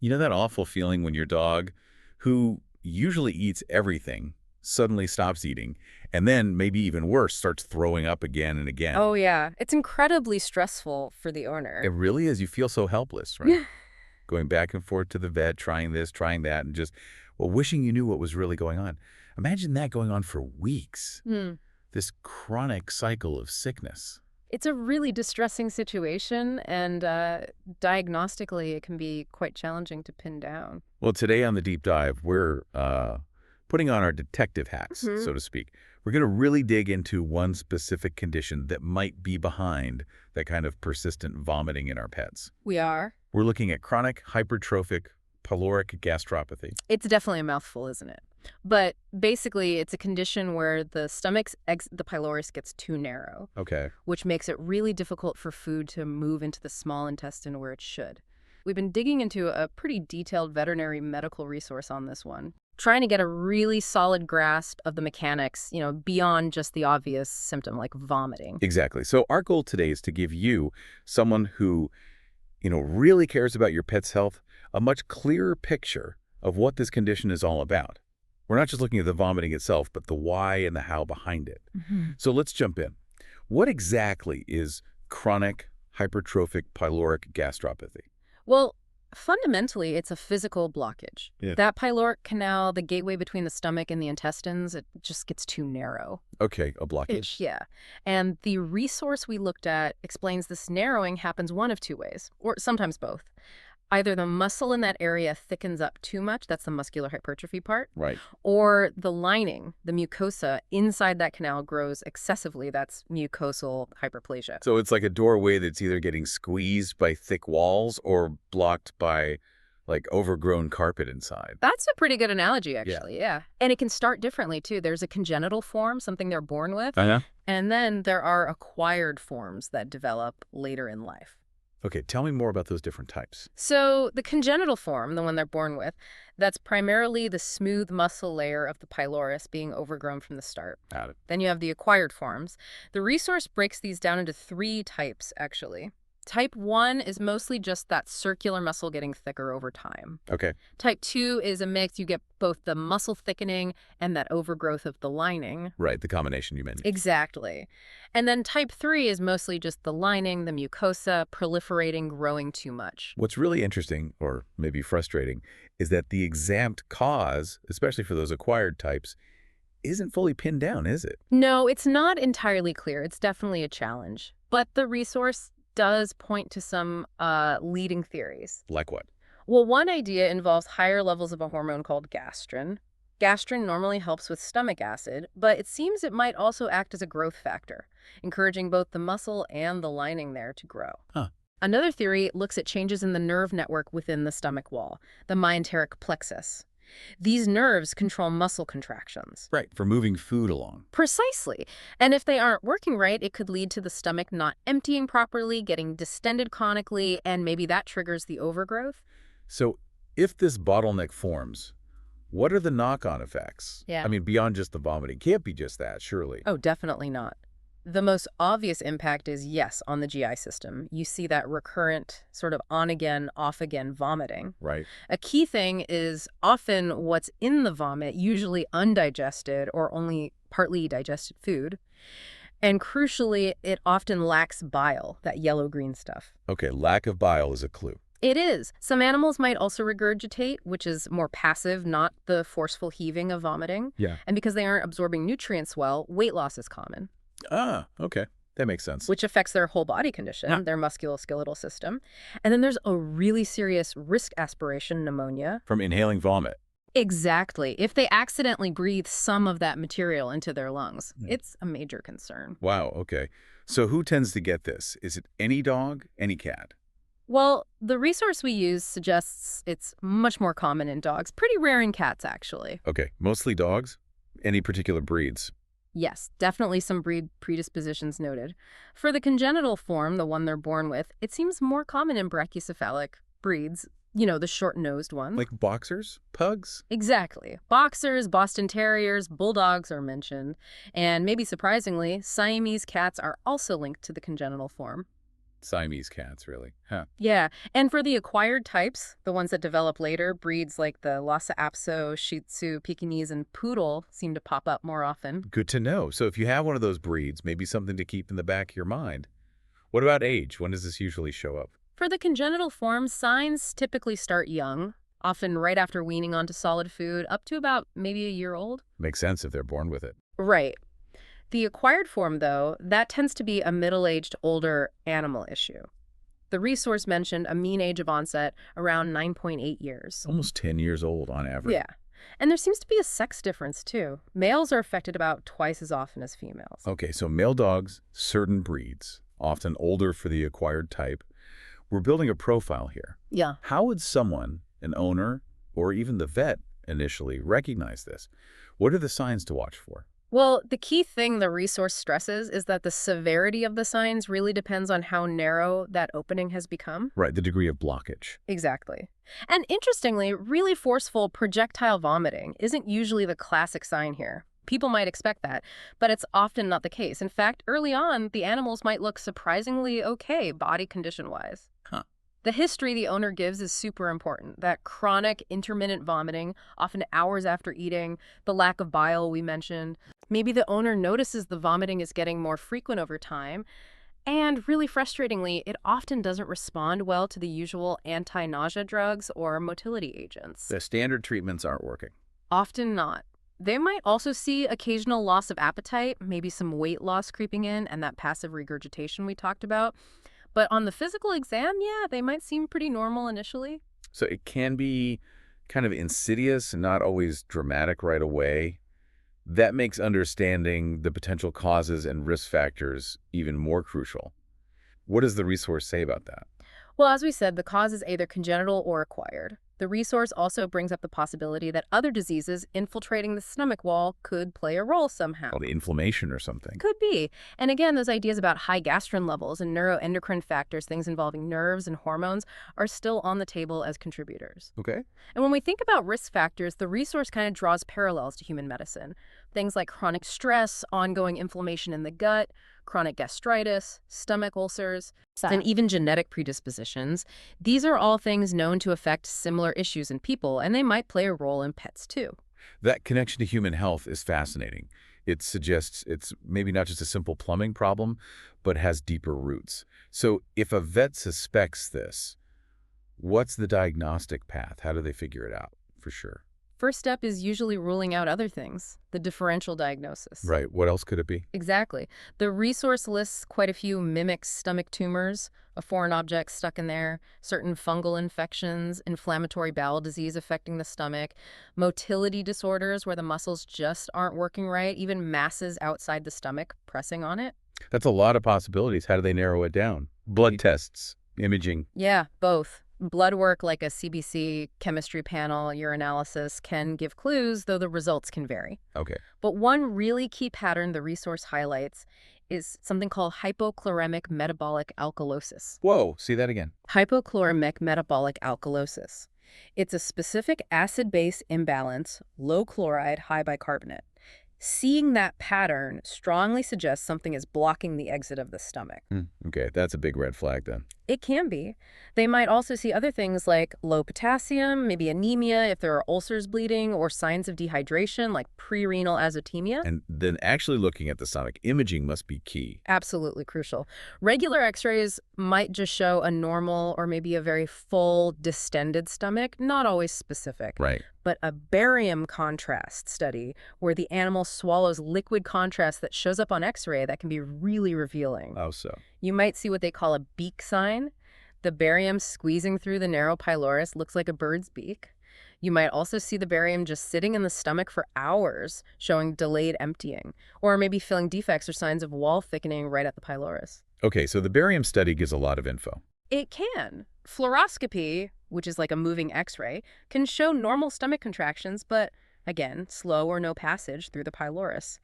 You know that awful feeling when your dog, who usually eats everything, suddenly stops eating, and then, maybe even worse, starts throwing up again and again? Oh, yeah. It's incredibly stressful for the It owner. really is. You feel so helpless, right? Going back and forth to the vet, trying this, trying that, and just, well, wishing you knew what was really going on. Imagine that going on for weeks. Hmm. This chronic cycle of sickness. It's a really distressing situation, and diagnostically, it can be quite challenging to pin down. Well, today on the deep dive, we're putting on our detective hats, Hmm. so to speak. We're going to really dig into one specific condition that might be behind that kind of persistent vomiting in our pets. We are. We're looking at chronic hypertrophic pyloric gastropathy. It's definitely a mouthful, isn't it? But basically, it's a condition where the the pylorus gets too narrow, Okay. which makes it really difficult for food to move into the small intestine where it should. We've been digging into a pretty detailed veterinary medical resource on this one, trying to get a really solid grasp of the mechanics, beyond just the obvious symptom like vomiting. Exactly. So our goal today is to give you, someone who, really cares about your pet's health, a much clearer picture of what this condition is all about. We're not just looking at the vomiting itself, but the why and the how behind it. Mhm. So let's jump in. What exactly is chronic hypertrophic pyloric gastropathy? Well, fundamentally, it's a physical blockage. Yeah. That pyloric canal, the gateway between the stomach and the intestines, it just gets too narrow. Okay, a blockage. Yeah. And the resource we looked at explains this narrowing happens one of two ways, or sometimes both. Either the muscle in that area thickens up too much, that's the muscular hypertrophy part, Right. or the lining, the mucosa inside that canal grows excessively, that's mucosal hyperplasia. So it's like a doorway that's either getting squeezed by thick walls or blocked by, like, overgrown carpet inside. That's a pretty good analogy, Yeah. actually, yeah. And it can start differently, too. There's a congenital form, something they're born with, Uh-huh. and then there are acquired forms that develop later in life. Okay, tell me more about those different types. So the congenital form, the one they're born with, that's primarily the smooth muscle layer of the pylorus being overgrown from the start. Got it. Then you have the acquired forms. The resource breaks these down into three types, actually. Type 1 is mostly just that circular muscle getting thicker over time. Okay. Type 2 is a mix. You get both the muscle thickening and that overgrowth of the lining. Right, the combination you mentioned. Exactly. And then type 3 is mostly just the lining, the mucosa, proliferating, growing too much. What's really interesting, or maybe frustrating, is that the exact cause, especially for those acquired types, isn't fully pinned down, is it? No, it's not entirely clear. It's definitely a challenge. But the resource does point to some leading theories. Like what? Well, one idea involves higher levels of a hormone called gastrin. Gastrin normally helps with stomach acid, but it seems it might also act as a growth factor, encouraging both the muscle and the lining there to grow. Huh. Another theory looks at changes in the nerve network within the stomach wall, the myenteric plexus. These nerves control muscle contractions. Right, for moving food along. Precisely. And if they aren't working right, it could lead to the stomach not emptying properly, getting distended chronically, and maybe that triggers the overgrowth. So if this bottleneck forms, what are the knock-on effects? Yeah. I mean, beyond just the vomiting. Can't be just that, surely. Oh, definitely not. The most obvious impact is, yes, on the GI system. You see that recurrent sort of on-again, off-again vomiting. Right. A key thing is often what's in the vomit, usually undigested or only partly digested food. And crucially, it often lacks bile, that yellow-green stuff. Okay, lack of bile is a clue. It is. Some animals might also regurgitate, which is more passive, not the forceful heaving of vomiting. Yeah. And because they aren't absorbing nutrients well, weight loss is common, Ah, okay. That makes sense. which affects their whole body condition, Yeah. their musculoskeletal system. And then there's a really serious risk aspiration pneumonia. From inhaling vomit. Exactly. If they accidentally breathe some of that material into their lungs, Yeah. it's a major concern. Wow, okay. So who tends to get this? Is it any dog, any cat? Well, the resource we use suggests it's much more common in dogs, pretty rare in cats, actually. Okay, mostly dogs? Any particular breeds? Yes, definitely some breed predispositions noted. For the congenital form, the one they're born with, it seems more common in brachycephalic breeds, the short-nosed ones. Like boxers? Pugs? Exactly. Boxers, Boston Terriers, Bulldogs are mentioned. And maybe surprisingly, Siamese cats are also linked to the congenital form. Siamese cats, really. Huh. Yeah, and for the acquired types, the ones that develop later, breeds like the Lhasa Apso, Shih Tzu, Pekingese, and Poodle seem to pop up more often. Good to know. So if you have one of those breeds, maybe something to keep in the back of your mind. What about age? When does this usually show up? For the congenital forms, signs typically start young, often right after weaning onto solid food, up to about maybe a year old. Makes sense if they're born with it. Right. The acquired form, though, that tends to be a middle-aged, older animal issue. The resource mentioned a mean age of onset around 9.8 years. Almost 10 years old on average. Yeah. And there seems to be a sex difference, too. Males are affected about twice as often as females. Okay, so male dogs, certain breeds, often older for the acquired type. We're building a profile here. Yeah. How would someone, an owner, or even the vet initially recognize this? What are the signs to watch for? Well, the key thing the resource stresses is that the severity of the signs really depends on how narrow that opening has become. Right, the degree of blockage. Exactly. And interestingly, really forceful projectile vomiting isn't usually the classic sign here. People might expect that, but it's often not the case. In fact, early on, the animals might look surprisingly okay body condition-wise. Huh. The history the owner gives is super important. That chronic, intermittent vomiting, often hours after eating, the lack of bile we mentioned. Maybe the owner notices the vomiting is getting more frequent over time, and really frustratingly, it often doesn't respond well to the usual anti-nausea drugs or motility agents. The standard treatments aren't working. Often not. They might also see occasional loss of appetite, maybe some weight loss creeping in, and that passive regurgitation we talked about. But on the physical exam, yeah, they might seem pretty normal initially. So it can be kind of insidious and not always dramatic right away. That makes understanding the potential causes and risk factors even more crucial. What does the resource say about that? Well, as we said, the cause is either congenital or acquired. The resource also brings up the possibility that other diseases infiltrating the stomach wall could play a role somehow. Well, the inflammation or something. Could be. And again, those ideas about high gastrin levels and neuroendocrine factors, things involving nerves and hormones, are still on the table as contributors. Okay. And when we think about risk factors, the resource kind of draws parallels to human medicine. Things like chronic stress, ongoing inflammation in the gut, chronic gastritis, stomach ulcers, and even genetic predispositions. These are all things known to affect similar issues in people, and they might play a role in pets too. That connection to human health is fascinating. It suggests it's maybe not just a simple plumbing problem, but has deeper roots. So if a vet suspects this, what's the diagnostic path? How do they figure it out for sure? First step is usually ruling out other things, the differential diagnosis. Right. What else could it be? Exactly. The resource lists quite a few mimic stomach tumors, a foreign object stuck in there, certain fungal infections, inflammatory bowel disease affecting the stomach, motility disorders where the muscles just aren't working right, even masses outside the stomach pressing on it. That's a lot of possibilities. How do they narrow it down? Blood tests, imaging. Yeah, both. Blood work like a CBC, chemistry panel, urinalysis can give clues, though the results can vary. Okay. But one really key pattern the resource highlights is something called hypochloremic metabolic alkalosis. Whoa, see that again. Hypochloremic metabolic alkalosis. It's a specific acid-base imbalance, low chloride, high bicarbonate. Seeing that pattern strongly suggests something is blocking the exit of the stomach. Okay, that's a big red flag then. It can be. They might also see other things like low potassium, maybe anemia if there are ulcers bleeding, or signs of dehydration like pre-renal azotemia. And then actually looking at the stomach, imaging must be key. Absolutely crucial. Regular x-rays might just show a normal or maybe a very full, distended stomach, not always specific. Right. But a barium contrast study where the animal swallows liquid contrast that shows up on x-ray that can be really revealing. How so? You might see what they call a beak sign. The barium squeezing through the narrow pylorus looks like a bird's beak. You might also see the barium just sitting in the stomach for hours, showing delayed emptying, or maybe filling defects or signs of wall thickening right at the pylorus. Okay, so the barium study gives a lot of info. It can. Fluoroscopy, which is like a moving x-ray, can show normal stomach contractions, but again, slow or no passage through the pylorus.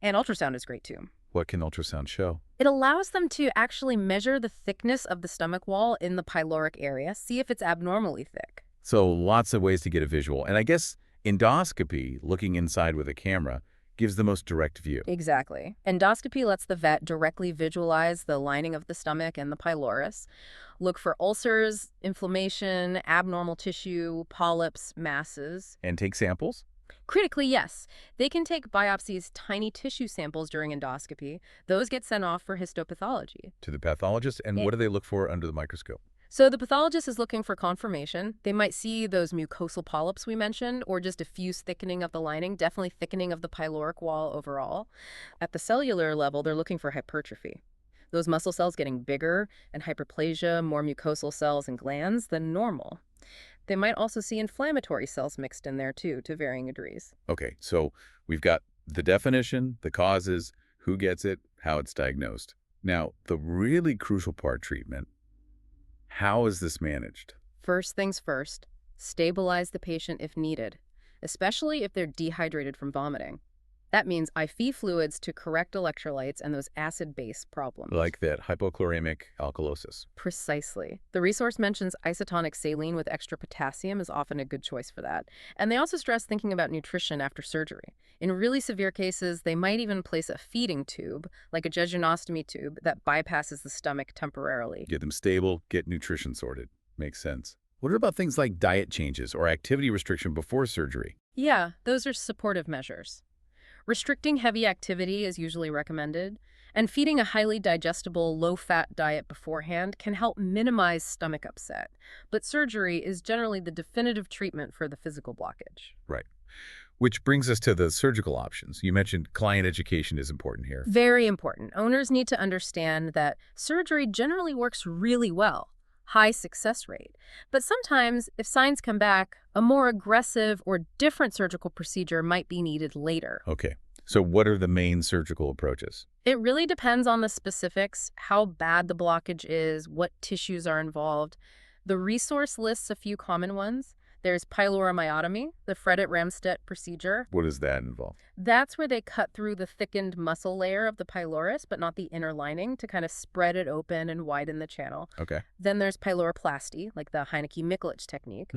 And ultrasound is great too. What can ultrasound show? It allows them to actually measure the thickness of the stomach wall in the pyloric area, see if it's abnormally thick. So lots of ways to get a visual. And I guess endoscopy, looking inside with a camera, gives the most direct view. Exactly. Endoscopy lets the vet directly visualize the lining of the stomach and the pylorus, look for ulcers, inflammation, abnormal tissue, polyps, masses. And take samples? Critically, yes. They can take biopsies, tiny tissue samples during endoscopy. Those get sent off for histopathology. To the pathologist, and what do they look for under the microscope? So the pathologist is looking for confirmation. They might see those mucosal polyps we mentioned, or just diffuse thickening of the lining, definitely thickening of the pyloric wall overall. At the cellular level, they're looking for hypertrophy. Those muscle cells getting bigger, and hyperplasia, more mucosal cells and glands than normal. They might also see inflammatory cells mixed in there too, to varying degrees. Okay, so we've got the definition, the causes, who gets it, how it's diagnosed. Now, the really crucial part, treatment. How is this managed? First things first, stabilize the patient if needed, especially if they're dehydrated from vomiting. That means IV fluids to correct electrolytes and those acid-base problems. Like that hypochloremic alkalosis. Precisely. The resource mentions isotonic saline with extra potassium is often a good choice for that. And they also stress thinking about nutrition after surgery. In really severe cases, they might even place a feeding tube, like a jejunostomy tube, that bypasses the stomach temporarily. Get them stable, get nutrition sorted. Makes sense. What about things like diet changes or activity restriction before surgery? Yeah, those are supportive measures. Restricting heavy activity is usually recommended, and feeding a highly digestible, low-fat diet beforehand can help minimize stomach upset. But surgery is generally the definitive treatment for the physical blockage. Right. Which brings us to the surgical options. You mentioned client education is important here. Very important. Owners need to understand that surgery generally works really well, high success rate. But sometimes, if signs come back, a more aggressive or different surgical procedure might be needed later. Okay. So what are the main surgical approaches? It really depends on the specifics, how bad the blockage is, what tissues are involved. The resource lists a few common ones. There's pyloromyotomy, the Fredette-Ramstedt procedure. What does that involve? That's where they cut through the thickened muscle layer of the pylorus, but not the inner lining, to kind of spread it open and widen the channel. Okay. Then there's pyloroplasty, like the Heineke-Mikulich technique.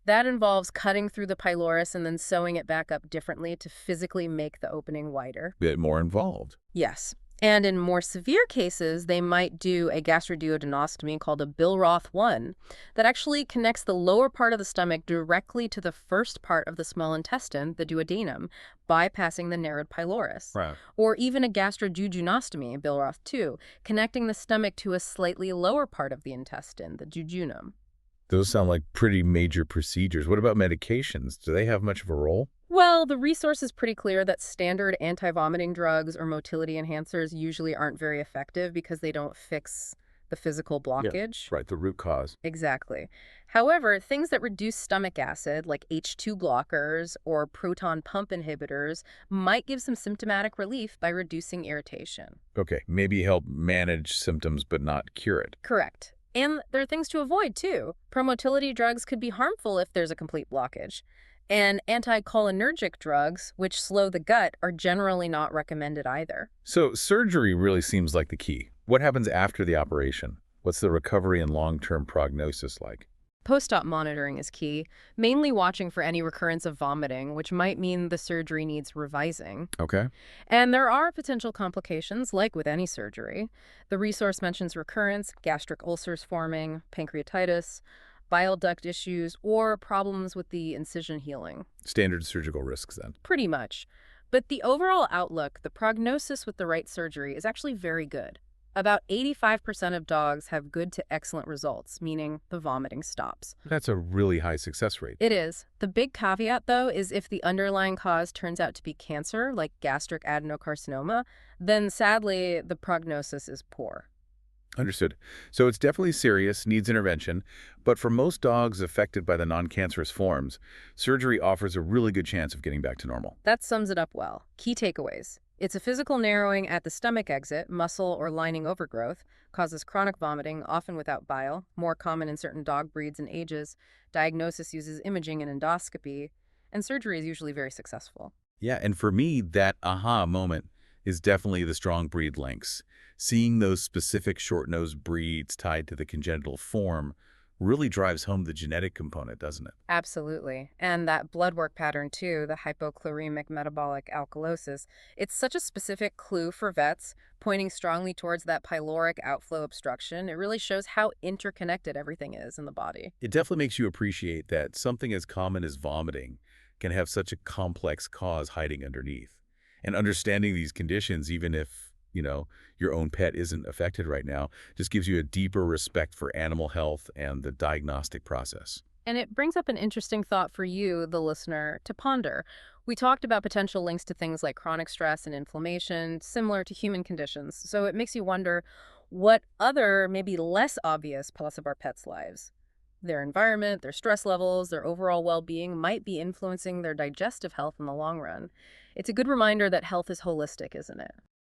That involves cutting through the pylorus and then sewing it back up differently to physically make the opening wider. Bit more involved. Yes. And in more severe cases, they might do a gastroduodenostomy called a Billroth 1 that actually connects the lower part of the stomach directly to the first part of the small intestine, the duodenum, bypassing the narrowed pylorus. Right. Or even a gastroduodenostomy, Billroth 2, connecting the stomach to a slightly lower part of the intestine, the jejunum. Those sound like pretty major procedures. What about medications? Do they have much of a role? Well, the resource is pretty clear that standard anti-vomiting drugs or motility enhancers usually aren't very effective because they don't fix the physical blockage. Right, the root cause. Exactly. However, things that reduce stomach acid, like H2 blockers or proton pump inhibitors, might give some symptomatic relief by reducing irritation. Okay, maybe help manage symptoms but not cure it. Correct. And there are things to avoid, too. Promotility drugs could be harmful if there's a complete blockage. And anticholinergic drugs, which slow the gut, are generally not recommended either. So surgery really seems like the key. What happens after the operation? What's the recovery and long-term prognosis like? Post-op monitoring is key, mainly watching for any recurrence of vomiting, which might mean the surgery needs revising. Okay. And there are potential complications, like with any surgery. The resource mentions recurrence, gastric ulcers forming, pancreatitis, bile duct issues, or problems with the incision healing. Standard surgical risks then. Pretty much. But the overall outlook, the prognosis with the right surgery, is actually very good. About 85% of dogs have good to excellent results, meaning the vomiting stops. That's a really high success rate. It is. The big caveat, though, is if the underlying cause turns out to be cancer, like gastric adenocarcinoma, then sadly, the prognosis is poor. Understood. So it's definitely serious, needs intervention, but for most dogs affected by the non-cancerous forms, surgery offers a really good chance of getting back to normal. That sums it up well. Key takeaways. It's a physical narrowing at the stomach exit, muscle or lining overgrowth, causes chronic vomiting, often without bile, more common in certain dog breeds and ages. Diagnosis uses imaging and endoscopy, and surgery is usually very successful. Yeah, and for me, that aha moment is definitely the strong breed links. Seeing those specific short-nosed breeds tied to the congenital form really drives home the genetic component, doesn't it? Absolutely. And that blood work pattern, too, the hypochloremic metabolic alkalosis, it's such a specific clue for vets, pointing strongly towards that pyloric outflow obstruction. It really shows how interconnected everything is in the body. It definitely makes you appreciate that something as common as vomiting can have such a complex cause hiding underneath. And understanding these conditions, even if, your own pet isn't affected right now, just gives you a deeper respect for animal health and the diagnostic process. And it brings up an interesting thought for you, the listener, to ponder. We talked about potential links to things like chronic stress and inflammation, similar to human conditions. So it makes you wonder what other, maybe less obvious parts of our pets' lives, their environment, their stress levels, their overall well-being might be influencing their digestive health in the long run. It's a good reminder that health is holistic, isn't it?